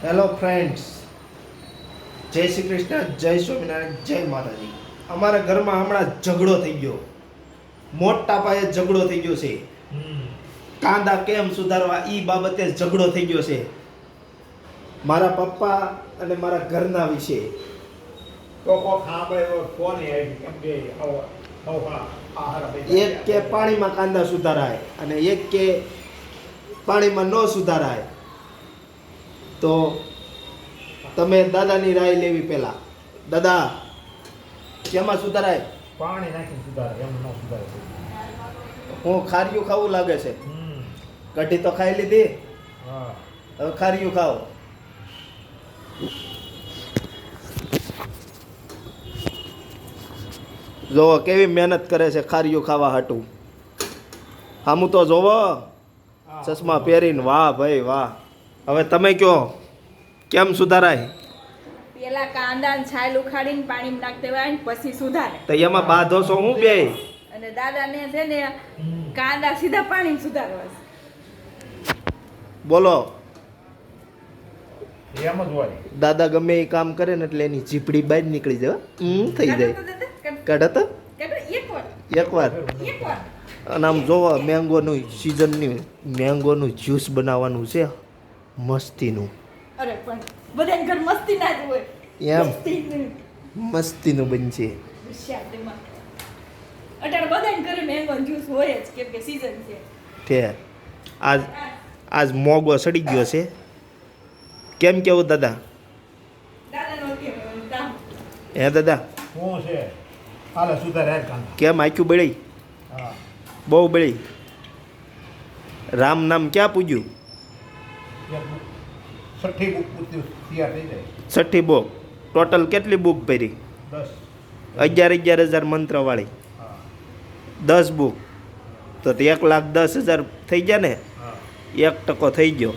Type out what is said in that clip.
Hello friends, જય શ્રી કૃષ્ણ, જય સ્વામિનારાયણ, જય માતાજી. અમારા ઘરમાં હમણાં ઝઘડો થઈ ગયો, મોટા પાયે ઝઘડો થઈ ગયો છે. કાંદા કેમ સુધારવા એ બાબતે ઝઘડો થઈ ગયો છે મારા પપ્પા અને મારા ઘરના વિશે. એક કે પાણીમાં કાંદા સુધારાય અને એક કે પાણીમાં ન સુધારાય. તો તમે દાદાની રાય લેવી પહેલા. દાદા, કેમાં સુધારાય? પાણી નાખીને સુધારે, એમ ન સુધારે. હું ખાર્યું ખાવું લાગે છે. કઢી તો ખાઈ લીધી, હા, હવે ખાર્યું ખાવ. જોવો કેવી મહેનત કરે છે ખાર્યું ખાવા હાટું. હામું તો જોવો, ચશ્મા પહેરીને. વાહ ભાઈ વાહ. હવે તમે કહો, કેમ સુધારાય? પેલા કાંદા ને છાલ ઉખાડીને પાણીમાં નાખી દેવાય ને પછી સુધારે. તો એમાં બાધો છો હું બે? અને દાદાને છે ને કાંદા સીધા પાણીમાં સુધારવા છે. બોલો. એમ જ હોય. દાદા ગમે એ કામ કરે ને એટલે એની જીભડી બહાર નીકળી જાય. થઈ જાય. કાઢો તો એકવાર. અને આમ જોવો, મેંગોનું સિઝનની મેંગોનું જ્યુસ બનાવવાનું છે મસ્તીનું. અરે પણ બધાને ઘર મસ્તી ના જ હોય. એમ મસ્તીનું. મસ્તીનું બનશે. હોશિયાર તેમાં. અત્યારે બધાને ઘરે મેંગો જ્યુસ હોય જ કેમ કે સીઝન છે. તે આજ મોગો સડી ગયો છે. કેમ કેવું દાદા? દાદાનો કામ. હે દાદા, શું છે? હાલે સુધારે કાંદા. કેમ આખ્યું બળી? હા, બહુ બળી. રામ નામ ક્યાં પૂજ્યું? છઠ્ઠી બુક પૂરતી તૈયાર થઈ જાય. છઠ્ઠી બુક. ટોટલ કેટલી બુક ભરી? 10. 11,000 મંત્રવાળી. હા, 10 બુક. તો 1,10,000 થઈ ગયા ને? હા. 1% થઈ ગયો.